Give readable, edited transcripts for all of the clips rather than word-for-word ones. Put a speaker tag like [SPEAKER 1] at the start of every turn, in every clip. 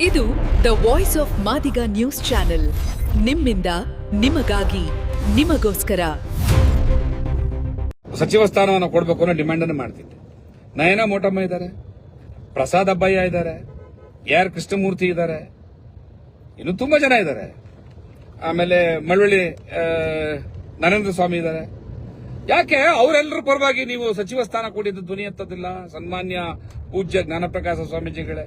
[SPEAKER 1] ಇದು the voice of Madiga news channel. ನಿಮ್ಮಿಂದ ನಿಮಗಾಗಿ ನಿಮಗೋಸ್ಕರ.
[SPEAKER 2] ಸಚಿವ ಸ್ಥಾನವನ್ನು ಕೊಡಬೇಕು ಅನ್ನೋ ಡಿಮ್ಯಾಂಡ್ ಅನ್ನು ಮಾಡ್ತಿದ್ದೆ. ನಯನ ಮೋಟಮ್ಮ ಇದ್ದಾರೆ, ಪ್ರಸಾದ್ ಅಬ್ಬಯ್ಯ ಇದ್ದಾರೆ, ಆರ್ ಕೃಷ್ಣಮೂರ್ತಿ ಇದ್ದಾರೆ, ಇನ್ನು ತುಂಬಾ ಜನ ಇದ್ದಾರೆ. ಆಮೇಲೆ ಮಳವಳ್ಳಿ ನರೇಂದ್ರ ಸ್ವಾಮಿ ಇದ್ದಾರೆ. ಯಾಕೆ ಅವರೆಲ್ಲರ ಪರವಾಗಿ ನೀವು ಸಚಿವ ಸ್ಥಾನ ಕೊಟ್ಟಿದ್ದು ಧ್ವನಿ ಎತ್ತದಿಲ್ಲ? ಸನ್ಮಾನ್ಯ ಪೂಜ್ಯ ಜ್ಞಾನಪ್ರಕಾಶ ಸ್ವಾಮೀಜಿಗಳೇ,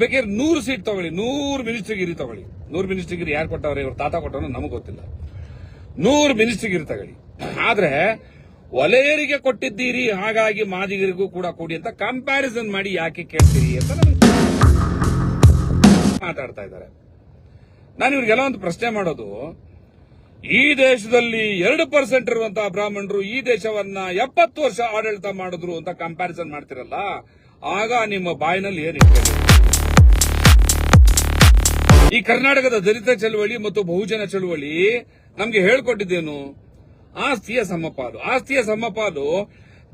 [SPEAKER 2] ಬೇಕಾದ್ರೆ 100 ಸೀಟ್ ತಗೊಳ್ಳಿ, 100 ಮಿನಿಸ್ಟರ್ಗಿರಿ ತಗೊಳ್ಳಿ. 100 ಮಿನಿಸ್ಟರ್ಗಿರಿ ಯಾರು ಕೊಟ್ಟವ್ರೆ? ಇವ್ರ ತಾತ ಕೊಟ್ಟವನು ನಮಗೆ ಗೊತ್ತಿಲ್ಲ. 100 ಮಿನಿಸ್ಟರ್ಗಿರಿ ತಗೊಳ್ಳಿ. ಆದ್ರೆ ಒಲೆಯರಿಗೆ ಕೊಟ್ಟಿದ್ದೀರಿ, ಹಾಗಾಗಿ ಮಾದಿಗರಿಗೂ ಕೂಡ ಕೊಡಿ ಅಂತ ಕಂಪ್ಯಾರಿಸನ್ ಮಾಡಿ ಯಾಕೆ ಕೇಳ್ತೀರಿ ಅಂತ ಮಾತಾಡ್ತಾ ಇದ್ದಾರೆ. ನಾನು ಇವ್ರಿಗೆಲ್ಲ ಒಂದು ಪ್ರಶ್ನೆ ಮಾಡೋದು, ಈ ದೇಶದಲ್ಲಿ 2% ಇರುವಂತಹ ಬ್ರಾಹ್ಮಣರು ಈ ದೇಶವನ್ನ 70 ವರ್ಷ ಆಡಳಿತ ಮಾಡಿದ್ರು ಅಂತ ಕಂಪ್ಯಾರಿಸನ್ ಮಾಡ್ತಿರಲ್ಲ, ಆಗ ನಿಮ್ಮ ಬಾಯಿನಲ್ಲಿ ಏನಿದೆ? ಈ ಕರ್ನಾಟಕದ ದಲಿತ ಚಳವಳಿ ಮತ್ತು ಬಹುಜನ ಚಳವಳಿ ನಮ್ಗೆ ಹೇಳ್ಕೊಟ್ಟಿದ್ದೇನು? ಆಸ್ತಿಯ ಸಮಪಾಲು. ಆಸ್ತಿಯ ಸಮಪಾಲು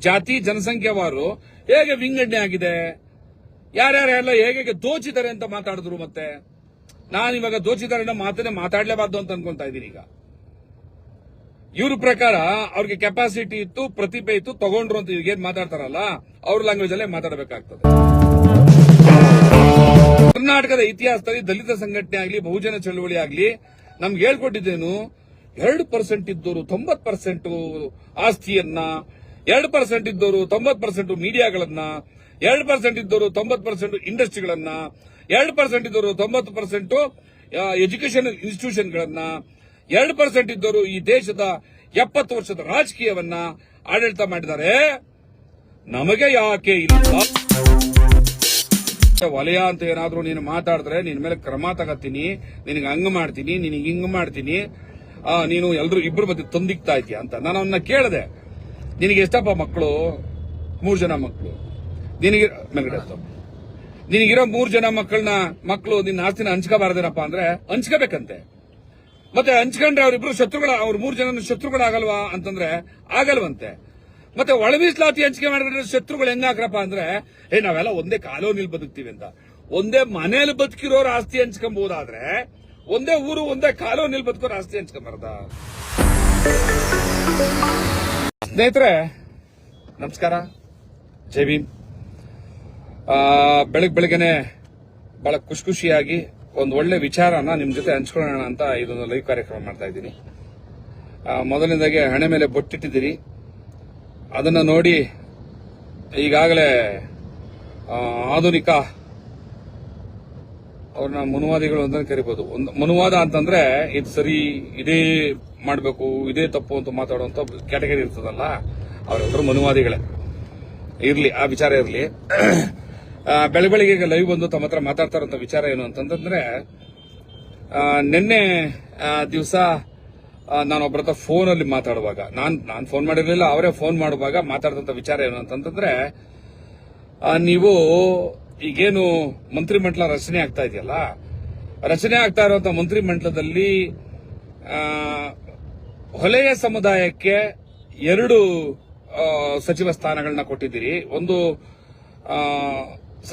[SPEAKER 2] ಜಾತಿ ಜನಸಂಖ್ಯಾವಾರು ಹೇಗೆ ವಿಂಗಡಣೆ ಆಗಿದೆ, ಯಾರ್ಯಾರೆಲ್ಲ ಹೇಗೆ ದೋಚಿದ್ದಾರೆ ಅಂತ ಮಾತಾಡಿದ್ರು. ಮತ್ತೆ ನಾನಿವಾಗ ದೋಚಿದ್ದಾರೆ ಮಾತನ್ನೇ ಮಾತಾಡ್ಲೇಬಾರ್ದು ಅಂತ ಅನ್ಕೊಂತಾ ಇದ್ದೀನಿ. ಈಗ ಇವ್ರ ಪ್ರಕಾರ ಅವ್ರಿಗೆ ಕೆಪಾಸಿಟಿ ಇತ್ತು, ಪ್ರತಿಭೆ ಇತ್ತು, ತಗೊಂಡ್ರು ಅಂತ ಏನ್ ಮಾತಾಡ್ತಾರಲ್ಲ, ಅವ್ರ ಲ್ಯಾಂಗ್ವೇಜ್ ಅಲ್ಲೇ ಮಾತಾಡಬೇಕಾಗ್ತದೆ. ಕರ್ನಾಟಕದ ಇತಿಹಾಸದಲ್ಲಿ ದಲಿತ ಸಂಘಟನೆ ಆಗಲಿ, ಬಹುಜನ ಚಳವಳಿ ಆಗಲಿ ನಮ್ಗೆ ಹೇಳ್ಕೊಟ್ಟಿದ್ದೇನು? 2% ಇದ್ದವರು 90% ಆಸ್ತಿಯನ್ನ, 2% ಇದ್ದವರು 90% ಮೀಡಿಯಾಗಳನ್ನ, 2% ಇದ್ದವರು 90% ಇಂಡಸ್ಟ್ರಿಗಳನ್ನ, 2% ಇದ್ದವರು 90% ಎಜುಕೇಶನ್ ಇನ್ಸ್ಟಿಟ್ಯೂಷನ್ಗಳನ್ನ, 2% ಇದ್ದವರು ಈ ದೇಶದ 70 ವರ್ಷದ ರಾಜಕೀಯವನ್ನ ಆಡಳಿತ ಮಾಡಿದ್ದಾರೆ. ನಮಗೆ ಯಾಕೆ ಇಲ್ಲ? ವಲಯ ಅಂತ ಏನಾದ್ರೂ ನೀನು ಮಾತಾಡಿದ್ರೆ ನಿನ್ ಮೇಲೆ ಕ್ರಮ ತಗತ್ತೀನಿ, ನಿನಗೆ ಹಂಗ ಮಾಡ್ತೀನಿ, ನಿನಗೆ ಹಿಂಗ ಮಾಡ್ತೀನಿ, ನೀನು ಎಲ್ರು ಇಬ್ಬರು ಮಧ್ಯೆ ತಂದಿಕ್ತಾ ಇದೀಯ ಅಂತ ನಾನು ಅವನ್ನ ಕೇಳಿದೆ. ನಿನಗೆ ಎಷ್ಟಪ್ಪ ಮಕ್ಕಳು? 3 ಜನ ಮಕ್ಕಳು. ನಿನಗಿರೋ 3 ಜನ ಮಕ್ಕಳು ನಿನ್ನ ಆಸ್ತಿನ ಹಂಚ್ಕೋಬಾರ್ದೇನಪ್ಪ ಅಂದ್ರೆ ಹಂಚ್ಕೋಬೇಕಂತೆ. ಮತ್ತೆ ಹಂಚ್ಕೊಂಡ್ರೆ ಅವ್ರಿಬ್ರು ಶತ್ರುಗಳ, ಅವ್ರ 3 ಜನ ಶತ್ರುಗಳಾಗಲ್ವಾ ಅಂತಂದ್ರೆ ಆಗಲ್ವಂತೆ. ಮತ್ತೆ ಒಳ ಮೀಸಲಾತಿ ಹಂಚಿಕೆ ಮಾಡಿದ್ರೆ ಶತ್ರುಗಳು ಹೆಂಗಾಕ್ರಪ್ಪ ಅಂದ್ರೆ, ನಾವೆಲ್ಲ ಒಂದೇ ಕಾಲೋನಿಲ್ ಬದುಕ್ತೀವಿ ಅಂತ. ಒಂದೇ ಮನೇಲಿ ಬದುಕಿರೋರು ಆಸ್ತಿ ಹಂಚ್ಕೊಂಬಹುದಾದ್ರೆ, ಒಂದೇ ಊರು ಒಂದೇ ಕಾಲೋನಿಲ್ ಬದುಕೋರು ಆಸ್ತಿ ಹಂಚ್ಕೊಂಬಾರ್ದ? ಸ್ನೇಹಿತರೆ ನಮಸ್ಕಾರ, ಜೈ ಭೀಮ್. ಬೆಳಗ್ಗೆನೆ ಬಹಳ ಖುಷಿಯಾಗಿ ಒಂದು ಒಳ್ಳೆ ವಿಚಾರನ ನಿಮ್ ಜೊತೆ ಹಂಚ್ಕೊಳ್ಳೋಣ ಅಂತ ಇದೊಂದು ಲೈವ್ ಕಾರ್ಯಕ್ರಮ ಮಾಡ್ತಾ ಇದ್ದೀನಿ. ಮೊದಲನೇದಾಗಿ ಹಣೆ ಮೇಲೆ ಬೊಟ್ಟಿಟ್ಟಿದ್ದೀರಿ. ಅದನ್ನ ನೋಡಿ ಈಗಾಗಲೇ ಆಧುನಿಕ ಅವ್ರನ್ನ ಮನುವಾದಿಗಳು ಅಂತ ಕರಿಬಹುದು. ಒಂದು ಮನುವಾದ ಅಂತಂದ್ರೆ ಇದು ಸರಿ, ಇದೇ ಮಾಡಬೇಕು, ಇದೇ ತಪ್ಪು ಅಂತ ಮಾತಾಡುವಂತ ಕ್ಯಾಟಗರಿ ಇರ್ತದಲ್ಲ, ಅವರೆಲ್ಲರೂ ಮನುವಾದಿಗಳೇ. ಇರ್ಲಿ, ಆ ವಿಚಾರ ಇರ್ಲಿ. ಬೆಳಗ್ಗೆ ಲೈವ್ ಬಂದು ತಮ್ಮ ಹತ್ರ ಮಾತಾಡ್ತಾ ಇರೋಂಥ ವಿಚಾರ ಏನು ಅಂತಂದ್ರೆ, ನಿನ್ನೆ ದಿವಸ ನಾನು ಒಬ್ಬರ ಹತ್ರ ಫೋನ್ ಅಲ್ಲಿ ಮಾತಾಡುವಾಗ, ನಾನು ಫೋನ್ ಮಾಡಿರ್ಲಿಲ್ಲ, ಅವರೇ ಫೋನ್ ಮಾಡುವಾಗ ಮಾತಾಡಿದಂತ ವಿಚಾರ ಏನು ಅಂತಂದ್ರೆ, ನೀವು ಈಗೇನು ಮಂತ್ರಿಮಂಡಲ ರಚನೆ ಆಗ್ತಾ ಇದೆಯಲ್ಲ, ರಚನೆ ಆಗ್ತಾ ಇರುವಂತ ಮಂತ್ರಿಮಂಡಲದಲ್ಲಿ ಹೊಲೆಯ ಸಮುದಾಯಕ್ಕೆ 2 ಸಚಿವ ಸ್ಥಾನಗಳನ್ನ ಕೊಟ್ಟಿದ್ದೀರಿ. ಒಂದು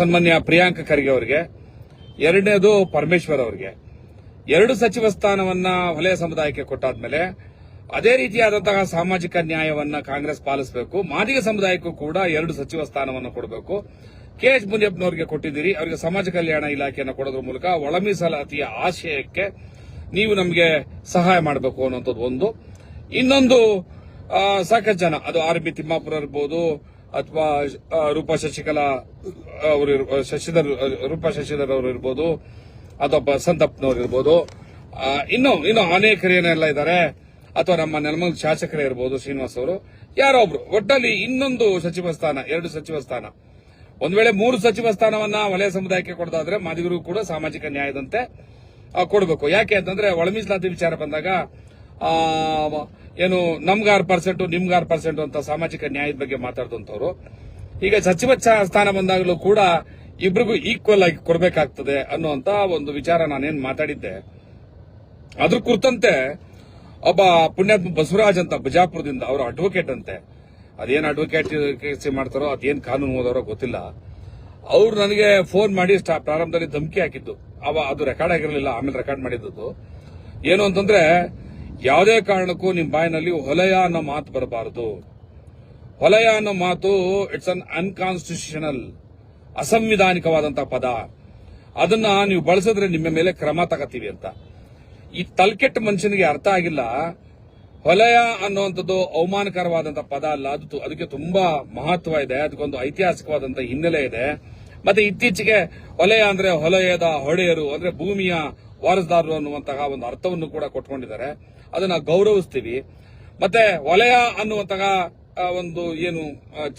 [SPEAKER 2] ಸನ್ಮಾನ್ಯ ಪ್ರಿಯಾಂಕ ಖರ್ಗೆ ಅವರಿಗೆ, ಎರಡನೇದು ಪರಮೇಶ್ವರ್ ಅವರಿಗೆ. 2 ಸಚಿವ ಸ್ಥಾನವನ್ನ ವಲಯ ಸಮುದಾಯಕ್ಕೆ ಕೊಟ್ಟಾದ್ಮೇಲೆ ಅದೇ ರೀತಿಯಾದಂತಹ ಸಾಮಾಜಿಕ ನ್ಯಾಯವನ್ನ ಕಾಂಗ್ರೆಸ್ ಪಾಲಿಸಬೇಕು. ಮಾದಿಗ ಸಮುದಾಯಕ್ಕೂ ಕೂಡ 2 ಸಚಿವ ಸ್ಥಾನವನ್ನು ಕೊಡಬೇಕು. KH ಮುನಿಯಪ್ಪನವರಿಗೆ ಕೊಟ್ಟಿದ್ದೀರಿ, ಅವರಿಗೆ ಸಮಾಜ ಕಲ್ಯಾಣ ಇಲಾಖೆಯನ್ನು ಕೊಡೋದ್ರ ಮೂಲಕ ಒಳ ಮೀಸಲಾತಿಯ ಆಶಯಕ್ಕೆ ನೀವು ನಮಗೆ ಸಹಾಯ ಮಾಡಬೇಕು ಅನ್ನೋಂಥದ್ದು ಒಂದು. ಇನ್ನೊಂದು, ಸಾಕಷ್ಟು ಜನ, ಅದು RB ತಿಮ್ಮಾಪುರ ಇರ್ಬೋದು, ಅಥವಾ ರೂಪಾ ಶಶಿಧರ್ ಅವರು ಇರ್ಬೋದು, ಅಥವಾ ಬಸಂತಪ್ಪನವ್ರು ಇರ್ಬೋದು, ಇನ್ನು ಅನೇಕರೇನೆಲ್ಲ ಇದ್ದಾರೆ, ಅಥವಾ ನಮ್ಮ ನೆಲಮಂಗಲ ಶಾಸಕರೇ ಇರ್ಬೋದು, ಶ್ರೀನಿವಾಸ್ ಅವರು, ಯಾರೋ ಒಬ್ರು. ಒಟ್ಟಲ್ಲಿ ಇನ್ನೊಂದು ಸಚಿವ ಸ್ಥಾನ, 2 ಸಚಿವ ಸ್ಥಾನ. ಒಂದ್ ವೇಳೆ 3 ಸಚಿವ ಸ್ಥಾನವನ್ನ ವಲಯ ಸಮುದಾಯಕ್ಕೆ ಕೊಡೋದಾದ್ರೆ ಮಾದಿಗರು ಕೂಡ ಸಾಮಾಜಿಕ ನ್ಯಾಯದಂತೆ ಕೊಡಬೇಕು. ಯಾಕೆ ಅಂತಂದ್ರೆ ಒಳ ಮೀಸಲಾತಿ ವಿಚಾರ ಬಂದಾಗ ಏನು ನಮ್ಗೆ 6%, ನಿಮ್ಗೆ 6% ಅಂತ ಸಾಮಾಜಿಕ ನ್ಯಾಯದ ಬಗ್ಗೆ ಮಾತಾಡಿದಂತವ್ರು, ಈಗ ಸಚಿವ ಸ್ಥಾನ ಬಂದಾಗಲೂ ಕೂಡ ಇಬ್ರಿಗೂ ಈಕ್ವಲ್ ಆಗಿ ಕೊಡಬೇಕಾಗ್ತದೆ ಅನ್ನುವಂತ ಒಂದು ವಿಚಾರ ನಾನೇನ್ ಮಾತಾಡಿದ್ದೆ. ಅದ್ರ ಕುರಿತಂತೆ ಒಬ್ಬ ಪುಣ್ಯಾತ್ಮ ಬಸವರಾಜ್ ಅಂತ ಬಿಜಾಪುರದಿಂದ, ಅವರು ಅಡ್ವೊಕೇಟ್ ಅಂತೆ. ಅದೇನ್ ಅಡ್ವೊಕೇಟ್ ಮಾಡ್ತಾರೋ, ಅದೇನ್ ಕಾನೂನು ಓದೋರೋ ಗೊತ್ತಿಲ್ಲ. ಅವ್ರು ನನಗೆ ಫೋನ್ ಮಾಡಿ ಪ್ರಾರಂಭದಲ್ಲಿ ಧಮಕಿ ಹಾಕಿದ್ದು. ಅದು ರೆಕಾರ್ಡ್ ಆಗಿರಲಿಲ್ಲ, ಆಮೇಲೆ ರೆಕಾರ್ಡ್ ಮಾಡಿದ್ದು. ಏನು ಅಂತಂದ್ರೆ, ಯಾವುದೇ ಕಾರಣಕ್ಕೂ ನಿಮ್ ಬಾಯಿನಲ್ಲಿ ಹೊಲಯ ಅನ್ನೋ ಮಾತು ಬರಬಾರದು. ಹೊಲಯ ಅನ್ನೋ ಮಾತು ಇಟ್ಸ್ ಅನ್ ಅನ್ಕಾನ್ಸ್ಟಿಟ್ಯೂಷನಲ್, ಅಸಂವಿಧಾನಿಕವಾದಂತಹ ಪದ. ಅದನ್ನ ನೀವು ಬಳಸಿದ್ರೆ ನಿಮ್ಮ ಮೇಲೆ ಕ್ರಮ ತಗತೀವಿ ಅಂತ. ಈ ತಲ್ಕೆಟ್ಟ ಮನುಷ್ಯನಿಗೆ ಅರ್ಥ ಆಗಿಲ್ಲ. ಹೊಲಯ ಅನ್ನುವಂಥದ್ದು ಅವಮಾನಕರವಾದಂತಹ ಪದ ಅಲ್ಲ, ಅದಕ್ಕೆ ತುಂಬಾ ಮಹತ್ವ ಇದೆ, ಅದಕ್ಕೊಂದು ಐತಿಹಾಸಿಕವಾದಂತಹ ಹಿನ್ನೆಲೆ ಇದೆ. ಮತ್ತೆ ಇತ್ತೀಚೆಗೆ ಹೊಲಯ ಅಂದ್ರೆ ಹೊಲಯದ ಹೊಡೆಯರು ಅಂದ್ರೆ ಭೂಮಿಯ ವಾರಸದಾರರು ಅನ್ನುವಂತಹ ಒಂದು ಅರ್ಥವನ್ನು ಕೂಡ ಕೊಟ್ಕೊಂಡಿದ್ದಾರೆ. ಅದನ್ನ ಗೌರವಿಸ್ತೀವಿ. ಮತ್ತೆ ವಲಯ ಅನ್ನುವಂತಹ ಒಂದು ಏನು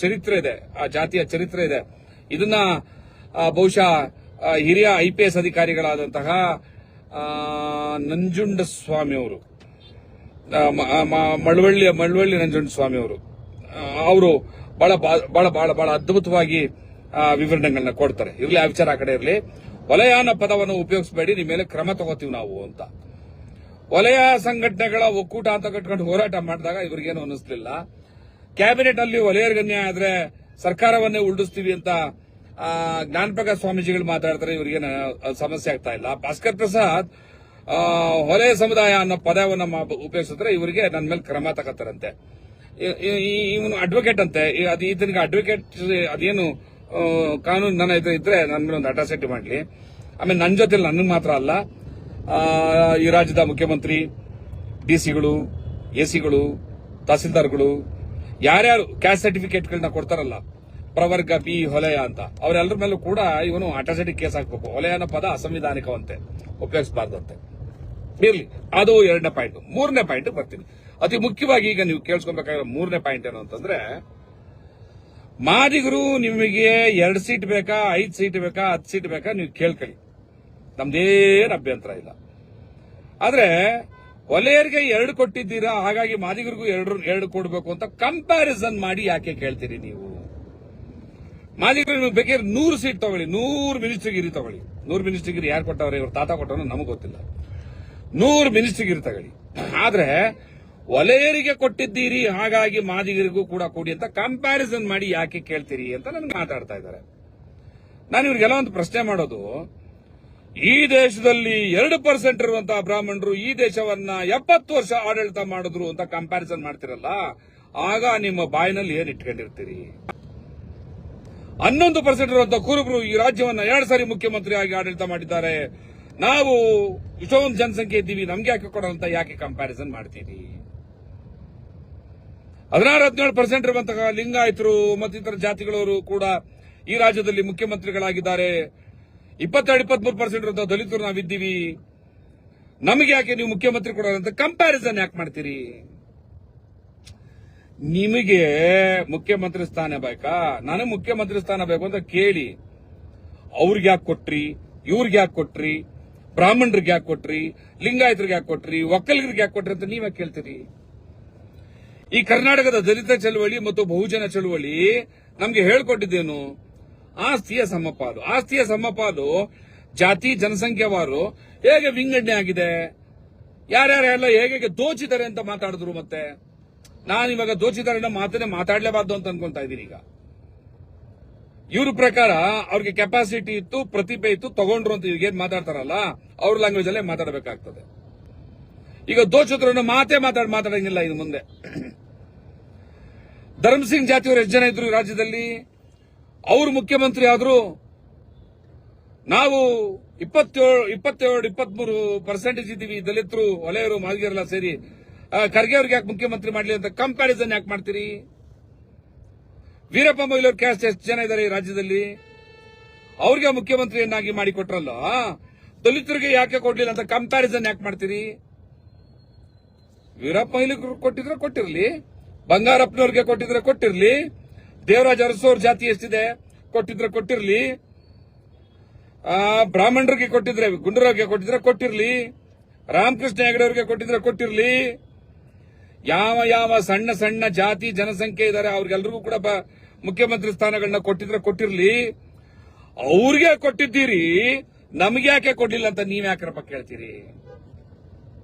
[SPEAKER 2] ಚರಿತ್ರೆ ಇದೆ, ಆ ಜಾತಿಯ ಚರಿತ್ರೆ ಇದೆ, ಇದನ್ನ ಬಹುಶಃ ಹಿರಿಯ IPS ಅಧಿಕಾರಿಗಳಾದಂತಹ ನಂಜುಂಡಸ್ವಾಮಿ ಅವರು, ಮಳವಳ್ಳಿ ನಂಜುಂಡಸ್ವಾಮಿ ಅವರು ಬಹಳ ಬಹಳ ಬಹಳ ಬಹಳ ಅದ್ಭುತವಾಗಿ ವಿವರಣೆಗಳನ್ನ ಕೊಡ್ತಾರೆ. ಇರ್ಲಿ, ಆ ವಿಚಾರ ಆ ಕಡೆ ಇರಲಿ. ವಲಯ ಅನ್ನೋ ಪದವನ್ನು ಉಪಯೋಗಿಸಬೇಡಿ, ನಿಮ್ಮ ಮೇಲೆ ಕ್ರಮ ತಗೋತೀವಿ ನಾವು ಅಂತ. ವಲಯ ಸಂಘಟನೆಗಳ ಒಕ್ಕೂಟ ಅಂತ ಕಟ್ಕೊಂಡು ಹೋರಾಟ ಮಾಡಿದಾಗ ಇವರಿಗೇನು ಅನ್ನಿಸ್ಲಿಲ್ಲ. ಕ್ಯಾಬಿನೆಟ್ ಅಲ್ಲಿ ವಲಯರಿಗೆ ಅನ್ಯಾಯ ಆದ್ರೆ ಸರ್ಕಾರವನ್ನೇ ಉರುಳಿಸ್ತೀವಿ ಅಂತ ಜ್ಞಾನಪ್ರಕಾಶ್ ಸ್ವಾಮೀಜಿಗಳು ಮಾತಾಡ್ತಾರೆ. ಇವರಿಗೇನು ಸಮಸ್ಯೆ ಆಗ್ತಾ ಇಲ್ಲ. ಭಾಸ್ಕರ್ ಪ್ರಸಾದ್ ಹೊಲೆಯ ಸಮುದಾಯ ಅನ್ನೋ ಪದವನ್ನು ಉಪಯೋಗಿಸಿದ್ರೆ ಇವರಿಗೆ ನನ್ನ ಮೇಲೆ ಕ್ರಮ ತಗೋತಾರಂತೆ. ಇವನು ಅಡ್ವೊಕೇಟ್ ಅಂತೆ, ಈತನಿಗೆ ಅಡ್ವೊಕೇಟ್ ಅದೇನು ಕಾನೂನು ನನ್ನ ಇದ್ರೆ ನನ್ನ ಮೇಲೆ ಒಂದು ಅಟ್ರಾಸಿಟಿ ಮಾಡಲಿ. ಆಮೇಲೆ ನನ್ನ ಜೊತೆ ನನ್ನ ಮಾತ್ರ ಅಲ್ಲ, ಈ ರಾಜ್ಯದ ಮುಖ್ಯಮಂತ್ರಿ, DCಗಳು, AC ಗಳು, ತಹಸೀಲ್ದಾರ್ಗಳು, ಯಾರ್ಯಾರು ಕ್ಯಾಸ್ಟ್ ಸರ್ಟಿಫಿಕೇಟ್ಗಳನ್ನ ಕೊಡ್ತಾರಲ್ಲ, ಪ್ರವರ್ಗ B ಹೊಲಯ ಅಂತ, ಅವರೆಲ್ಲರ ಮೇಲೂ ಕೂಡ ಇವನು ಅಟ್ರಾಸಿಟಿ ಕೇಸ್ ಹಾಕಬೇಕು. ಹೊಲಯ ಅನ್ನೋ ಪದ ಅಸಂವಿಧಾನಿಕವಂತೆ, ಉಪಯೋಗಿಸಬಾರ್ದಂತೆ. ಇರ್ಲಿ, ಅದು 2ನೇ ಪಾಯಿಂಟ್. 3ನೇ ಪಾಯಿಂಟ್ ಬರ್ತೀನಿ. ಅತಿ ಮುಖ್ಯವಾಗಿ ಈಗ ನೀವು ಕೇಳಿಸ್ಕೊಬೇಕಾಗಿರೋ 3ನೇ ಪಾಯಿಂಟ್ ಏನು ಅಂತಂದ್ರೆ, ಮಾದಿಗರು ನಿಮಗೆ 2 ಸೀಟ್ ಬೇಕಾ, 5 ಸೀಟ್ ಬೇಕಾ, 10 ಸೀಟ್ ಬೇಕಾ, ನೀವು ಕೇಳ್ಕೊಳ್ಳಿ, ನಮ್ದೇನು ಅಭ್ಯಂತರ ಇಲ್ಲ. ಆದ್ರೆ ವಲಯರಿಗೆ 2 ಕೊಟ್ಟಿದ್ದೀರಾ, ಹಾಗಾಗಿ ಮಾದಿಗರಿಗೂ 2 ಕೊಡಬೇಕು ಅಂತ ಕಂಪ್ಯಾರಿಸನ್ ಮಾಡಿ ಯಾಕೆ ಕೇಳ್ತೀರಿ ನೀವು? ಮಾದಿಗರು ನಿಮಗೆ ಬೇಕಾದ್ರೆ 100 ಸೀಟ್ ತಗೊಳ್ಳಿ, 100 ಮಿನಿಸ್ಟರ್ಗಿರಿ ತಗೊಳ್ಳಿ. 100 ಮಿನಿಸ್ಟರ್ಗಿರಿ ಯಾರು ಕೊಟ್ಟವ್ರೆ? ಇವ್ರ ತಾತ ಕೊಟ್ಟವನು ನಮಗೆ ಗೊತ್ತಿಲ್ಲ. 100 ಮಿನಿಸ್ಟರ್ಗಿರಿ ತಗೊಳ್ಳಿ. ಆದ್ರೆ ವಲಯರಿಗೆ ಕೊಟ್ಟಿದ್ದೀರಿ, ಹಾಗಾಗಿ ಮಾದಿಗರಿಗೂ ಕೂಡ ಕೊಡಿ ಅಂತ ಕಂಪ್ಯಾರಿಸನ್ ಮಾಡಿ ಯಾಕೆ ಕೇಳ್ತೀರಿ ಅಂತ ನನಗೆ ಮಾತಾಡ್ತಾ ಇದ್ದಾರೆ. ನಾನು ಇವ್ರಿಗೆಲ್ಲ ಒಂದು ಪ್ರಶ್ನೆ ಮಾಡೋದು, ಈ ದೇಶದಲ್ಲಿ 2% ಇರುವಂತಹ ಬ್ರಾಹ್ಮಣರು ಈ ದೇಶವನ್ನ 70 ವರ್ಷ ಆಡಳಿತ ಮಾಡಿದ್ರು ಅಂತ ಕಂಪ್ಯಾರಿಸನ್ ಮಾಡ್ತಿರಲ್ಲ, ಆಗ ನಿಮ್ಮ ಬಾಯಿನಲ್ಲಿ ಏನ್ ಇಟ್ಕೊಂಡಿರ್ತೀರಿ? 11% ಇರುವಂತಹ ಕುರುಬರು ಈ ರಾಜ್ಯವನ್ನ 2 ಸಾರಿ ಮುಖ್ಯಮಂತ್ರಿ ಆಗಿ ಆಡಳಿತ ಮಾಡಿದ್ದಾರೆ. ನಾವು ಇಷ್ಟೊಂದು ಜನಸಂಖ್ಯೆ ಇದ್ದೀವಿ, ನಮ್ಗೆ ಯಾಕೆ ಕೊಡೋಂತ ಯಾಕೆ ಕಂಪ್ಯಾರಿಸನ್ ಮಾಡ್ತೀವಿ? 16-17% ಇರುವಂತಹ ಲಿಂಗಾಯತರು ಮತ್ತಿತರ ಜಾತಿಗಳವರು ಕೂಡ ಈ ರಾಜ್ಯದಲ್ಲಿ ಮುಖ್ಯಮಂತ್ರಿಗಳಾಗಿದ್ದಾರೆ. 22-23% ಇರುವಂತಹ ದಲಿತರು ನಾವಿದ್ದೀವಿ, ನಮಗೆ ಯಾಕೆ ನೀವು ಮುಖ್ಯಮಂತ್ರಿ ಕೊಡೋದಂತ ಕಂಪ್ಯಾರಿಸನ್ ಯಾಕೆ ಮಾಡ್ತೀರಿ? ನಿಮಗೆ ಮುಖ್ಯಮಂತ್ರಿ ಸ್ಥಾನ ಬೇಕಾ? ನನಗೆ ಮುಖ್ಯಮಂತ್ರಿ ಸ್ಥಾನ ಬೇಕು ಅಂತ ಕೇಳಿ. ಅವ್ರಿಗೆ ಯಾಕೆ ಕೊಟ್ರಿ, ಇವ್ರಿಗೆ ಯಾಕೆ ಕೊಟ್ರಿ, ಬ್ರಾಹ್ಮಣರಿಗೆ ಯಾಕೆ ಕೊಟ್ರಿ, ಲಿಂಗಾಯತರಿಗೆ ಯಾಕೆ ಕೊಟ್ರಿ, ಒಕ್ಕಲಿಗರಿಗೆ ಯಾಕೆ ಕೊಟ್ರಿ ಅಂತ ನೀವೇ ಕೇಳ್ತೀರಿ? ಈ ಕರ್ನಾಟಕದ ದಲಿತ ಚಳವಳಿ ಮತ್ತು ಬಹುಜನ ಚಳವಳಿ ನಮ್ಗೆ ಹೇಳ್ಕೊಟ್ಟಿದ್ದೇನು? ಆಸ್ತಿಯ ಸಮಪಾಲು. ಆಸ್ತಿಯ ಸಮಪಾಲು ಜಾತಿ ಜನಸಂಖ್ಯಾವಾರು ಹೇಗೆ ವಿಂಗಡಣೆ ಆಗಿದೆ, ಯಾರ್ಯಾರೆಲ್ಲ ಹೇಗೆ ದೋಚಿದ್ದಾರೆ ಅಂತ ಮಾತಾಡಿದ್ರು. ಮತ್ತೆ ನಾನು ಇವಾಗ ದೋಚಿದಾರೆ ಮಾತನ್ನೇ ಮಾತಾಡ್ಲೇಬಾರ್ದು ಅಂತ ಅನ್ಕೊಂತಾ ಇದ್ದೀನಿ. ಈಗ ಇವ್ರ ಪ್ರಕಾರ ಅವ್ರಿಗೆ ಕೆಪಾಸಿಟಿ ಇತ್ತು, ಪ್ರತಿಭೆ ಇತ್ತು, ತಗೊಂಡ್ರು ಅಂತ ಈಗೇನ್ ಮಾತಾಡ್ತಾರಲ್ಲ, ಅವ್ರ ಲ್ಯಾಂಗ್ವೇಜ್ ಅಲ್ಲೇ ಮಾತಾಡಬೇಕಾಗ್ತದೆ. ಈಗ ದೋಚಿದ್ರು ಮಾತಾಡಂಗಿಲ್ಲ ಇನ್ನು ಮುಂದೆ. ಧರ್ಮಸಿಂಗ್ ಜಾತಿಯವರು ಎಷ್ಟು ಜನ ಇದ್ರು ರಾಜ್ಯದಲ್ಲಿ? ಅವರು ಮುಖ್ಯಮಂತ್ರಿ ಆದ್ರು. ನಾವು 23% ಇದ್ದೀವಿ, ದಲಿತರು, ವಲಯರು, ಮಾದಿಗರೆಲ್ಲ ಸೇರಿ. ಖರ್ಗೆ ಅವ್ರಿಗೆ ಯಾಕೆ ಮುಖ್ಯಮಂತ್ರಿ ಮಾಡಲಿ ಅಂತ ಕಂಪ್ಯಾರಿಸನ್ ಯಾಕೆ ಮಾಡ್ತೀರಿ? ವೀರಪ್ಪ ಮೊಯ್ಲೂರ್ ಕ್ಯಾಸ್ಟ್ ಎಷ್ಟು ಜನ ಇದ್ದಾರೆ ಈ ರಾಜ್ಯದಲ್ಲಿ? ಅವ್ರಿಗೆ ಮುಖ್ಯಮಂತ್ರಿಯನ್ನಾಗಿ ಮಾಡಿಕೊಟ್ರಲ್ಲ, ದಲಿತರಿಗೆ ಯಾಕೆ ಕೊಡ್ಲಿಲ್ಲ ಅಂತ ಕಂಪ್ಯಾರಿಸನ್ ಯಾಕೆ ಮಾಡ್ತೀರಿ? ವೀರಪ್ಪ ಮೊಯ್ಲೂರ್ ಕೊಟ್ಟಿದ್ರೆ ಕೊಟ್ಟಿರ್ಲಿ, ಬಂಗಾರಪ್ಪನವ್ರಿಗೆ ಕೊಟ್ಟಿದ್ರೆ ಕೊಟ್ಟಿರ್ಲಿ, ದೇವರಾಜ ಅರಸೋರ್ ಜಾತಿ ಎಷ್ಟಿದೆ ಕೊಟ್ಟಿದ್ರೆ ಕೊಟ್ಟಿರ್ಲಿ, ಬ್ರಾಹ್ಮಣರಿಗೆ ಕೊಟ್ಟಿದ್ರೆ, ಗುಂಡೂರಾವ್ಗೆ ಕೊಟ್ಟಿದ್ರೆ ಕೊಟ್ಟಿರ್ಲಿ, ರಾಮಕೃಷ್ಣ ಹೆಗಡೆ ಅವ್ರಿಗೆ ಕೊಟ್ಟಿದ್ರೆ ಕೊಟ್ಟಿರ್ಲಿ, ಯಾವ ಸಣ್ಣ ಸಣ್ಣ ಜಾತಿ ಜನಸಂಖ್ಯೆ ಇದ್ದಾರೆ ಅವ್ರಿಗೆಲ್ರಿಗೂ ಕೂಡ ಮುಖ್ಯಮಂತ್ರಿ ಸ್ಥಾನಗಳನ್ನ ಕೊಟ್ಟಿದ್ರೆ ಕೊಟ್ಟಿರ್ಲಿ. ಅವ್ರಿಗೆ ಕೊಟ್ಟಿದ್ದೀರಿ, ನಮ್ಗೆ ಯಾಕೆ ಕೊಡ್ಲಿಲ್ಲ ಅಂತ ನೀವ್ ಯಾಕ್ರಪ್ಪ ಕೇಳ್ತೀರಿ?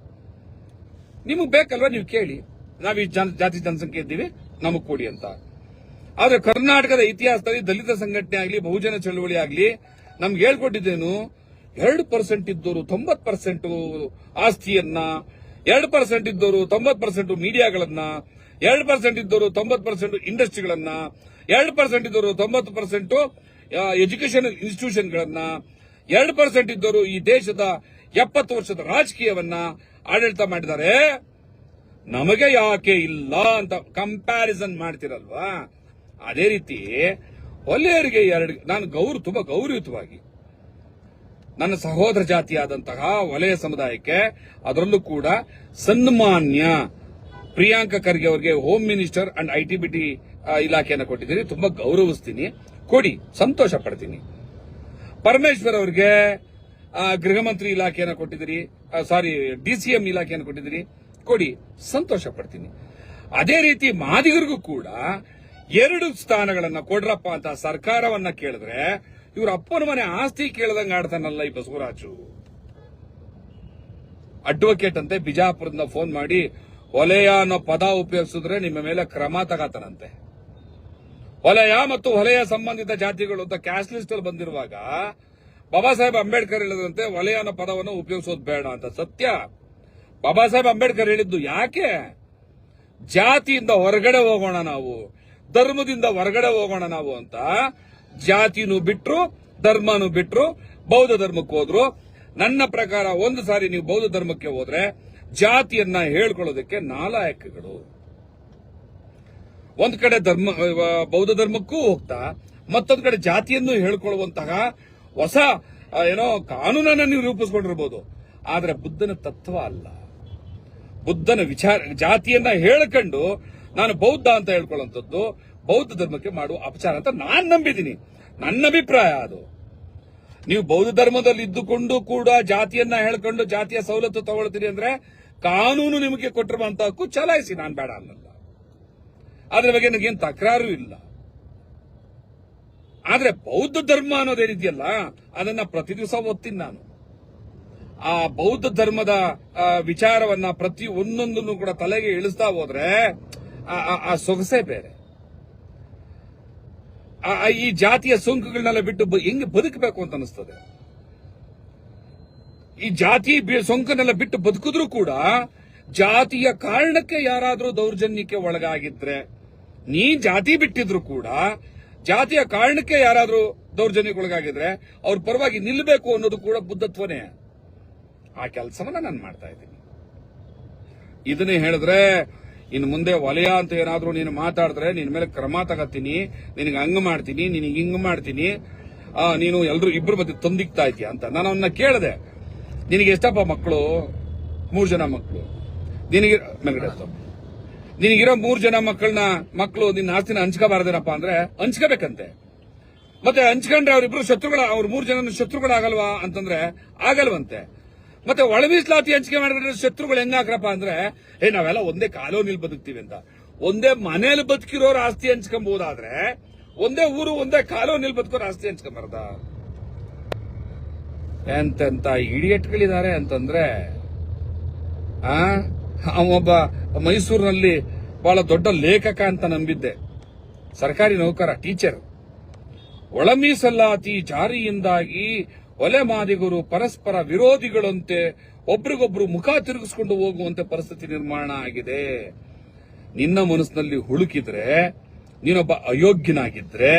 [SPEAKER 2] ನಿಮಗ್ ಬೇಕಲ್ವಾ, ನೀವು ಕೇಳಿ. ನಾವ್ ಈ ಜಾತಿ ಜನಸಂಖ್ಯೆ ಇದ್ದೀವಿ, ನಮಗ್ ಕೊಡಿ ಅಂತ. ಆದ್ರೆ ಕರ್ನಾಟಕದ ಇತಿಹಾಸದಲ್ಲಿ ದಲಿತ ಸಂಘಟನೆ ಆಗಲಿ ಬಹುಜನ ಚಳವಳಿ ಆಗಲಿ ನಮ್ಗೆ ಹೇಳ್ಕೊಟ್ಟಿದ್ದೇನು 2% ಇದ್ದವರು 90% ಆಸ್ತಿಯನ್ನ, 2% ಇದ್ದವರು 90% ಮೀಡಿಯಾಗಳನ್ನ, 2% ಇದ್ದವರು 90% ಇಂಡಸ್ಟ್ರಿಗಳನ್ನ, 2% ಇದ್ದವರು 90% ಎಜುಕೇಶನಲ್ ಇನ್ಸ್ಟಿಟ್ಯೂಷನ್ಗಳನ್ನ, 2% ಇದ್ದವರು ಈ ದೇಶದ 70 ವರ್ಷದ ರಾಜಕೀಯವನ್ನ ಆಡಳಿತ ಮಾಡಿದ್ದಾರೆ. ನಮಗೆ ಯಾಕೆ ಇಲ್ಲ ಅಂತ ಕಂಪ್ಯಾರಿಸನ್ ಮಾಡ್ತಿರಲ್ವಾ? ಅದೇ ರೀತಿ ಒಲೆಯರಿಗೆ ನಾನು ತುಂಬಾ ಗೌರವಯುತವಾಗಿ ನನ್ನ ಸಹೋದರ ಜಾತಿಯಾದಂತಹ ವಲಯ ಸಮುದಾಯಕ್ಕೆ, ಅದರಲ್ಲೂ ಕೂಡ ಸನ್ಮಾನ್ಯ ಪ್ರಿಯಾಂಕ ಖರ್ಗೆ ಅವರಿಗೆ ಹೋಮ್ ಮಿನಿಸ್ಟರ್ ಅಂಡ್ ಐಟಿ ಇಲಾಖೆಯನ್ನು ಕೊಟ್ಟಿದ್ದೀರಿ. ತುಂಬಾ ಗೌರವಿಸ್ತೀನಿ, ಕೊಡಿ, ಸಂತೋಷ ಪಡ್ತೀನಿ. ಪರಮೇಶ್ವರ್ ಅವರಿಗೆ ಗೃಹ ಮಂತ್ರಿ ಇಲಾಖೆಯನ್ನು ಕೊಟ್ಟಿದ್ದೀರಿ, ಡಿಸಿಎಂ ಇಲಾಖೆಯನ್ನು ಕೊಟ್ಟಿದ್ದೀರಿ, ಕೊಡಿ, ಸಂತೋಷ ಪಡ್ತೀನಿ. ಅದೇ ರೀತಿ ಮಾದಿಗರಿಗೂ ಕೂಡ 2 ಸ್ಥಾನಗಳನ್ನ ಕೊಡ್ರಪ್ಪ ಅಂತ ಸರ್ಕಾರವನ್ನ ಕೇಳಿದ್ರೆ ಇವ್ರ ಅಪ್ಪನ ಮನೆ ಆಸ್ತಿ ಕೇಳದಂಗ ಆಡ್ತಾನಲ್ಲ ಈ ಬಸವರಾಜು. ಅಡ್ವೊಕೇಟ್ ಅಂತೆ ಬಿಜಾಪುರದಿಂದ ಫೋನ್ ಮಾಡಿ ವಲಯ ಅನ್ನೋ ಪದ ಉಪಯೋಗಿಸಿದ್ರೆ ನಿಮ್ಮ ಮೇಲೆ ಕ್ರಮ ತಗತಾನಂತೆ. ವಲಯ ಮತ್ತು ವಲಯ ಸಂಬಂಧಿತ ಜಾತಿಗಳು ಅಂತ ಕ್ಯಾಸ್ಟ್ ಲಿಸ್ಟ್ ಅಲ್ಲಿ ಬಂದಿರುವಾಗ ಬಾಬಾ ಸಾಹೇಬ್ ಅಂಬೇಡ್ಕರ್ ಹೇಳಿದಂತೆ ವಲಯ ಅನ್ನೋ ಪದವನ್ನು ಉಪಯೋಗಿಸೋದು ಬೇಡ ಅಂತ. ಸತ್ಯ, ಬಾಬಾ ಸಾಹೇಬ್ ಅಂಬೇಡ್ಕರ್ ಹೇಳಿದ್ದು ಯಾಕೆ? ಜಾತಿಯಿಂದ ಹೊರಗಡೆ ಹೋಗೋಣ ನಾವು, ಧರ್ಮದಿಂದ ಹೊರಗಡೆ ಹೋಗೋಣ ನಾವು ಅಂತ. ಜಾತಿನೂ ಬಿಟ್ರು, ಧರ್ಮನೂ ಬಿಟ್ರು, ಬೌದ್ಧ ಧರ್ಮಕ್ಕೆ ಹೋದ್ರು. ನನ್ನ ಪ್ರಕಾರ ಒಂದು ಸಾರಿ ನೀವು ಬೌದ್ಧ ಧರ್ಮಕ್ಕೆ ಹೋದ್ರೆ ಜಾತಿಯನ್ನ ಹೇಳ್ಕೊಳ್ಳೋದಕ್ಕೆ ನಾಲಾಯಕಗಳು. ಒಂದ್ ಕಡೆ ಬೌದ್ಧ ಧರ್ಮಕ್ಕೂ ಹೋಗ್ತಾ ಮತ್ತೊಂದ್ ಕಡೆ ಜಾತಿಯನ್ನು ಹೇಳ್ಕೊಳ್ಳುವಂತಹ ಹೊಸ ಕಾನೂನನ್ನ ನೀವು ರೂಪಿಸ್ಕೊಂಡಿರ್ಬೋದು. ಆದ್ರೆ ಬುದ್ಧನ ತತ್ವ ಅಲ್ಲ. ಬುದ್ಧನ ವಿಚಾರ, ಜಾತಿಯನ್ನ ಹೇಳ್ಕೊಂಡು ನಾನು ಬೌದ್ಧ ಅಂತ ಹೇಳ್ಕೊಳ್ಳುವಂಥದ್ದು ಬೌದ್ಧ ಧರ್ಮಕ್ಕೆ ಮಾಡುವ ಅಪಚಾರ ಅಂತ ನಾನ್ ನಂಬಿದ್ದೀನಿ. ನನ್ನ ಅಭಿಪ್ರಾಯ ಅದು. ನೀವು ಬೌದ್ಧ ಧರ್ಮದಲ್ಲಿ ಇದ್ದುಕೊಂಡು ಕೂಡ ಜಾತಿಯನ್ನ ಹೇಳ್ಕೊಂಡು ಜಾತಿಯ ಸವಲತ್ತು ತಗೊಳ್ತೀರಿ ಅಂದ್ರೆ ಕಾನೂನು ನಿಮಗೆ ಕೊಟ್ಟಿರುವಂತಹ ಹಕ್ಕು ಚಲಾಯಿಸಿ, ನಾನು ಬೇಡ ಅನ್ನಲ್ಲ. ಅದ್ರ ಬಗ್ಗೆ ನನಗೇನು ತಕರಾರು ಇಲ್ಲ. ಆದ್ರೆ ಬೌದ್ಧ ಧರ್ಮ ಅನ್ನೋದೇನಿದೆಯಲ್ಲ ಅದನ್ನ ಪ್ರತಿ ದಿವಸ ಓದ್ತೀನಿ ನಾನು. ಆ ಬೌದ್ಧ ಧರ್ಮದ ವಿಚಾರವನ್ನ ಪ್ರತಿ ಒಂದೊಂದನ್ನು ಕೂಡ ತಲೆಗೆ ಇಳಿಸ್ತಾ ಹೋದ್ರೆ ಆ ಸೊಗಸೆ ಬೇರೆ. ಈ ಜಾತಿಯ ಸೋಂಕುಗಳನ್ನೆಲ್ಲ ಬಿಟ್ಟು ಹೆಂಗೆ ಬದುಕಬೇಕು ಅಂತ ಅನಿಸ್ತದೆ. ಈ ಜಾತಿ ಸೋಂಕನ್ನೆಲ್ಲ ಬಿಟ್ಟು ಬದುಕಿದ್ರು ಕೂಡ ಜಾತಿಯ ಕಾರಣಕ್ಕೆ ಯಾರಾದ್ರೂ ದೌರ್ಜನ್ಯಕ್ಕೆ ಒಳಗಾಗಿದ್ರೆ, ನೀ ಜಾತಿ ಬಿಟ್ಟಿದ್ರು ಕೂಡ ಜಾತಿಯ ಕಾರಣಕ್ಕೆ ಯಾರಾದ್ರೂ ದೌರ್ಜನ್ಯಕ್ಕೆ ಒಳಗಾಗಿದ್ರೆ ಅವ್ರ ಪರವಾಗಿ ನಿಲ್ಲಬೇಕು ಅನ್ನೋದು ಕೂಡ ಬುದ್ಧತ್ವನೇ. ಆ ಕೆಲಸವನ್ನ ನಾನು ಮಾಡ್ತಾ ಇದ್ದೀನಿ. ಇದನ್ನೇ ಹೇಳಿದ್ರೆ ಇನ್ನು ಮುಂದೆ ವಲಯ ಅಂತ ಏನಾದ್ರೂ ನೀನು ಮಾತಾಡಿದ್ರೆ ನಿನ್ ಮೇಲೆ ಕ್ರಮ ತಗತ್ತೀನಿ, ನಿನಗೆ ಹಂಗ ಮಾಡ್ತೀನಿ, ನಿನಗೆ ಹಿಂಗ ಮಾಡ್ತೀನಿ, ನೀನು ಇಬ್ರು ಮಧ್ಯೆ ತಂದಿಕ್ತಾ ಇದೀಯ ಅಂತ. ನಾನು ಅವನ್ನ ಕೇಳಿದೆ, ನಿನಗೆ ಎಷ್ಟಪ್ಪ ಮಕ್ಕಳು? 3 ಜನ ಮಕ್ಕಳು. ನಿನಗಿರೋ 3 ಜನ ಮಕ್ಕಳು ನಿನ್ನ ಆಸ್ತಿನ ಹಂಚ್ಕೋಬಾರ್ದೇನಪ್ಪ ಅಂದ್ರೆ ಹಂಚ್ಕೋಬೇಕಂತೆ. ಮತ್ತೆ ಹಂಚ್ಕೊಂಡ್ರೆ ಅವ್ರಿಬ್ರು ಅವ್ರ 3 ಜನ ಶತ್ರುಗಳಾಗಲ್ವಾ ಅಂತಂದ್ರೆ ಆಗಲ್ವಂತೆ. ಮತ್ತೆ ಒಳ ಮೀಸಲಾತಿ ಹಂಚಿಕೆ ಮಾಡಿದ್ರೆ ಶತ್ರುಗಳು ಹೆಂಗಾಕ್ರಪ್ಪ ಅಂದ್ರೆ ನಾವೆಲ್ಲ ಒಂದೇ ಕಾಲೋನಿಲ್ ಬದುಕ್ತೀವಿ ಅಂತ. ಒಂದೇ ಮನೇಲಿ ಬದುಕಿರೋರು ಆಸ್ತಿ ಹಂಚ್ಕೊಂಬಹುದಾದ್ರೆ ಒಂದೇ ಊರು ಒಂದೇ ಕಾಲೋನಿಲ್ ಬದುಕೋರು ಆಸ್ತಿ ಹಂಚ್ಕೊಂಬಾರ್ದ? ಎಂತೆಂತ ಇಡಿಯಟ್ಗಳಿದ್ದಾರೆ ಅಂತಂದ್ರೆ. ಅವೊಬ್ಬ ಮೈಸೂರಿನಲ್ಲಿ ಬಹಳ ದೊಡ್ಡ ಲೇಖಕ ಅಂತ ನಂಬಿದ್ದೆ, ಸರ್ಕಾರಿ ನೌಕರ, ಟೀಚರ್. ಒಳ ಮೀಸಲಾತಿ ಜಾರಿಯಿಂದಾಗಿ ಒಲೆ ಮಾದಿಗರು ಪರಸ್ಪರ ವಿರೋಧಿಗಳಂತೆ ಒಬ್ರಿಗೊಬ್ರು ಮುಖ ತಿರುಗಿಸ್ಕೊಂಡು ಹೋಗುವಂತೆ ಪರಿಸ್ಥಿತಿ ನಿರ್ಮಾಣ ಆಗಿದೆ. ನಿನ್ನ ಮನಸ್ಸಿನಲ್ಲಿ ಹುಳುಕಿದ್ರೆ, ನೀನೊಬ್ಬ ಅಯೋಗ್ಯನಾಗಿದ್ರೆ,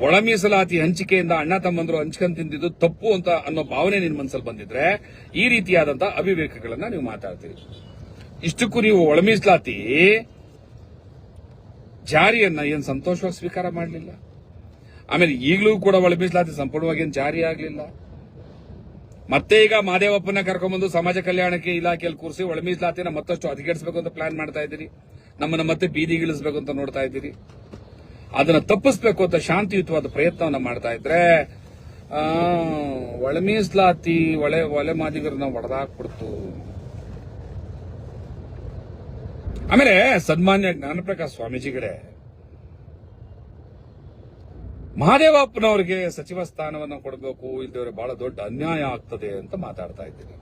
[SPEAKER 2] ಒಳ ಮೀಸಲಾತಿ ಹಂಚಿಕೆಯಿಂದ ಅಣ್ಣ ತಮ್ಮಂದ್ರು ಹಂಚ್ಕೊಂಡ್ ತಿಂದಿದ್ದು ತಪ್ಪು ಅಂತ ಅನ್ನೋ ಭಾವನೆ ನಿನ್ನ ಮನಸ್ಸಲ್ಲಿ ಬಂದಿದ್ರೆ ಈ ರೀತಿಯಾದಂತಹ ಅವಿವೇಕಗಳನ್ನ ನೀವು ಮಾತಾಡ್ತೀರಿ. ಇಷ್ಟಕ್ಕೂ ನೀವು ಒಳ ಮೀಸಲಾತಿ ಜಾರಿಯನ್ನ ಏನ್ ಸಂತೋಷವಾಗಿ ಸ್ವೀಕಾರ ಮಾಡಲಿಲ್ಲ. ಆಮೇಲೆ ಈಗಲೂ ಕೂಡ ಒಳ ಮೀಸಲಾತಿ ಸಂಪೂರ್ಣವಾಗಿ ಏನು ಜಾರಿ ಆಗಲಿಲ್ಲ. ಮತ್ತೆ ಈಗ ಮಾದೇವಪ್ಪನ ಕರ್ಕೊಂಡ್ಬಂದು ಸಮಾಜ ಕಲ್ಯಾಣಕ್ಕೆ ಇಲಾಖೆಯಲ್ಲಿ ಕೂರಿಸಿ ಒಳ ಮೀಸಲಾತಿನ ಮತ್ತಷ್ಟು ಹದಗೆಡಿಸಬೇಕು ಅಂತ ಪ್ಲಾನ್ ಮಾಡ್ತಾ ಇದ್ದೀರಿ. ನಮ್ಮನ್ನ ಮತ್ತೆ ಬೀದಿಗಿಳಿಸಬೇಕು ಅಂತ ನೋಡ್ತಾ ಇದ್ದೀರಿ. ಅದನ್ನ ತಪ್ಪಿಸ್ಬೇಕು ಅಂತ ಶಾಂತಿಯುತವಾದ ಪ್ರಯತ್ನವನ್ನ ಮಾಡ್ತಾ ಇದ್ರೆ ಒಳ ಮೀಸಲಾತಿ ಒಲೆ ಮಾದಿಗರನ್ನ ಒಡೆದಾಕ್ಬಿಡ್ತು. ಆಮೇಲೆ ಸನ್ಮಾನ್ಯ ಜ್ಞಾನಪ್ರಕಾಶ್ ಸ್ವಾಮೀಜಿಗಳೇ, ಮಹದೇವಪ್ಪನವರಿಗೆ ಸಚಿವ ಸ್ಥಾನವನ್ನು ಕೊಡಬೇಕು, ಇಲ್ಲದವರಿಗೆ ಬಹಳ ದೊಡ್ಡ ಅನ್ಯಾಯ ಆಗ್ತದೆ ಅಂತ ಮಾತಾಡ್ತಾ ಇದ್ದೀನಿ.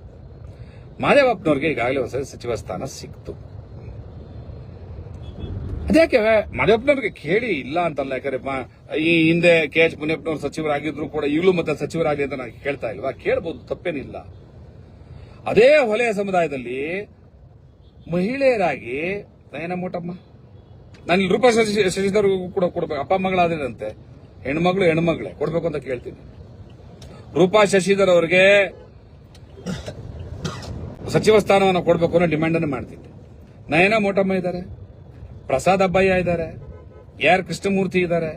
[SPEAKER 2] ಮಹದೇವಪ್ಪನವರಿಗೆ ಈಗಾಗಲೇ ಹೊಸ ಸಚಿವ ಸ್ಥಾನ ಸಿಕ್ತು. ಅದ್ಯಾಕೆ ಮಾದೇವಪ್ಪನವ್ರಿಗೆ ಕೇಳಿ ಇಲ್ಲ ಅಂತಲ್ಲ, ಯಾಕಂದ್ರೆ ಈ ಹಿಂದೆ KH ಮುನಿಯಪ್ಪನವ್ರು ಸಚಿವರಾಗಿದ್ರು ಕೂಡ ಈಗಲೂ ಮತ್ತೆ ಸಚಿವರಾಗಲಿ ಅಂತ ನಾನು ಕೇಳ್ತಾ ಇಲ್ವಾ? ಕೇಳಬಹುದು, ತಪ್ಪೇನಿಲ್ಲ. ಅದೇ ಹೊಲೆಯ ಸಮುದಾಯದಲ್ಲಿ ಮಹಿಳೆಯರಾಗಿ ನಯನ ಮೋಟಮ್ಮ, ನಾನು ರೂಪಾ ಶಶಿಧರ್ಗೂ ಕೂಡ ಕೊಡ್ಬೇಕು. ಅಪ್ಪ ಮಗಳಾದ್ರಂತೆ, ಹೆಣ್ಮಗಳೇ ಕೊಡ್ಬೇಕು ಅಂತ ಕೇಳ್ತೀನಿ. ರೂಪಾ ಶಶಿಧರ್ ಅವರಿಗೆ ಸಚಿವ ಸ್ಥಾನವನ್ನು ಕೊಡಬೇಕು ಅನ್ನೋ ಡಿಮ್ಯಾಂಡ್ ಅನ್ನು ಮಾಡ್ತಿದ್ದೆ. ನಯನ ಮೋಟಮ್ಮ ಇದ್ದಾರೆ, ಪ್ರಸಾದ್ ಅಬ್ಬಯ್ಯ ಇದ್ದಾರೆ, AR ಕೃಷ್ಣಮೂರ್ತಿ ಇದ್ದಾರೆ,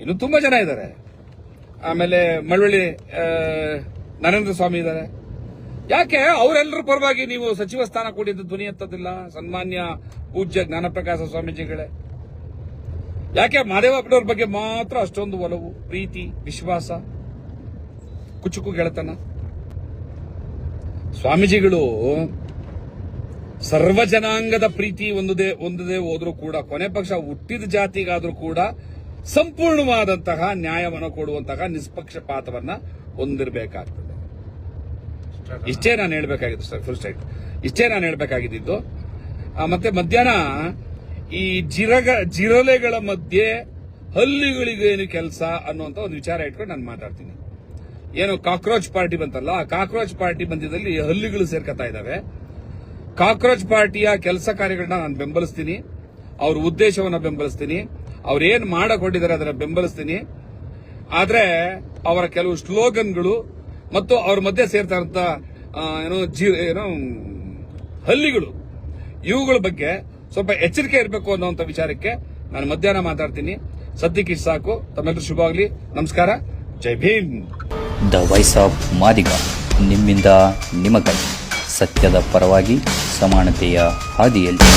[SPEAKER 2] ಇನ್ನು ತುಂಬಾ ಜನ ಇದ್ದಾರೆ. ಆಮೇಲೆ ಮಳವಳ್ಳಿ ನರೇಂದ್ರ ಸ್ವಾಮಿ ಇದ್ದಾರೆ. ಯಾಕೆ ಅವರೆಲ್ಲರ ಪರವಾಗಿ ನೀವು ಸಚಿವ ಸ್ಥಾನ ಕೊಟ್ಟಿದ್ದು ಧ್ವನಿ ಎತ್ತದಿಲ್ಲ? ಸನ್ಮಾನ್ಯ ಪೂಜ್ಯ ಜ್ಞಾನಪ್ರಕಾಶ ಸ್ವಾಮೀಜಿಗಳೇ, ಯಾಕೆ ಮಾದೇವಪ್ಪನವ್ರ ಬಗ್ಗೆ ಮಾತ್ರ ಅಷ್ಟೊಂದು ಒಲವು, ಪ್ರೀತಿ, ವಿಶ್ವಾಸ, ಕುಚುಕು ಗೆಳೆತನ? ಸ್ವಾಮೀಜಿಗಳು ಸರ್ವ ಜನಾಂಗದ ಪ್ರೀತಿ ಒಂದದೇ ಹೋದ್ರೂ ಕೂಡ ಕೊನೆ ಪಕ್ಷ ಹುಟ್ಟಿದ ಜಾತಿಗಾದ್ರೂ ಕೂಡ ಸಂಪೂರ್ಣವಾದಂತಹ ನ್ಯಾಯವನ್ನು ಕೊಡುವಂತಹ ನಿಷ್ಪಕ್ಷಪಾತವನ್ನ ಹೊಂದಿರಬೇಕಾಗ್ತದೆ. ಇಷ್ಟೇ ನಾನು ಹೇಳ್ಬೇಕಾಗಿದ್ದು ಸರ್, ಫುಲ್ ಸ್ಟ್ರೈಟ್ ಇಷ್ಟೇ ನಾನು ಹೇಳ್ಬೇಕಾಗಿದ್ದು. ಮತ್ತೆ ಮಧ್ಯಾಹ್ನ ಈ ಜಿರಲೆಗಳ ಮಧ್ಯೆ ಹಲ್ಲಿಗಳಿಗೇನು ಕೆಲಸ ಅನ್ನುವಂತ ಒಂದು ವಿಚಾರ ಇಟ್ಕೊಂಡು ನಾನು ಮಾತಾಡ್ತೀನಿ. ಏನು ಕಾಕ್ರೋಚ್ ಪಾರ್ಟಿ ಬಂತಲ್ಲ, ಆ ಕಾಕ್ರೋಚ್ ಪಾರ್ಟಿ ಮಧ್ಯದಲ್ಲಿ ಹಲ್ಲಿಗಳು ಸೇರ್ಕೊತಾ ಇದ್ದಾವೆ. ಕಾಕ್ರೋಚ್ ಪಾರ್ಟಿಯ ಕೆಲಸ ಕಾರ್ಯಗಳನ್ನ ನಾನು ಬೆಂಬಲಿಸ್ತೀನಿ, ಅವ್ರ ಉದ್ದೇಶವನ್ನ ಬೆಂಬಲಿಸ್ತೀನಿ, ಅವ್ರೇನ್ ಮಾಡಕೊಂಡಿದ್ದಾರೆ ಅದನ್ನ ಬೆಂಬಲಿಸ್ತೀನಿ. ಆದ್ರೆ ಅವರ ಕೆಲವು ಸ್ಲೋಗನ್ಗಳು ಮತ್ತು ಅವ್ರ ಮಧ್ಯೆ ಸೇರ್ತಾ ಇರುವಂತ ಹಲ್ಲಿಗಳು, ಇವುಗಳ ಬಗ್ಗೆ ಸ್ವಲ್ಪ ಎಚ್ಚರಿಕೆ ಇರಬೇಕು ಅನ್ನುವಂತ ವಿಚಾರಕ್ಕೆ ನಾನು ಮಧ್ಯಾಹ್ನ ಮಾತಾಡ್ತೀನಿ. ಸದ್ಯಕ್ಕೆ ಇಷ್ಟು ಸಾಕು. ತಮ್ಮೆಲ್ಲರೂ ಶುಭವಾಗಲಿ. ನಮಸ್ಕಾರ. Jai Bhim.
[SPEAKER 3] The voice of Madiga, ನಿಮ್ಮಿಂದ ನಿಮಗಾಗಿ, ಸತ್ಯದ ಪರವಾಗಿ, ಸಮಾನತೆಯ ಹಾದಿಯಲ್ಲಿ.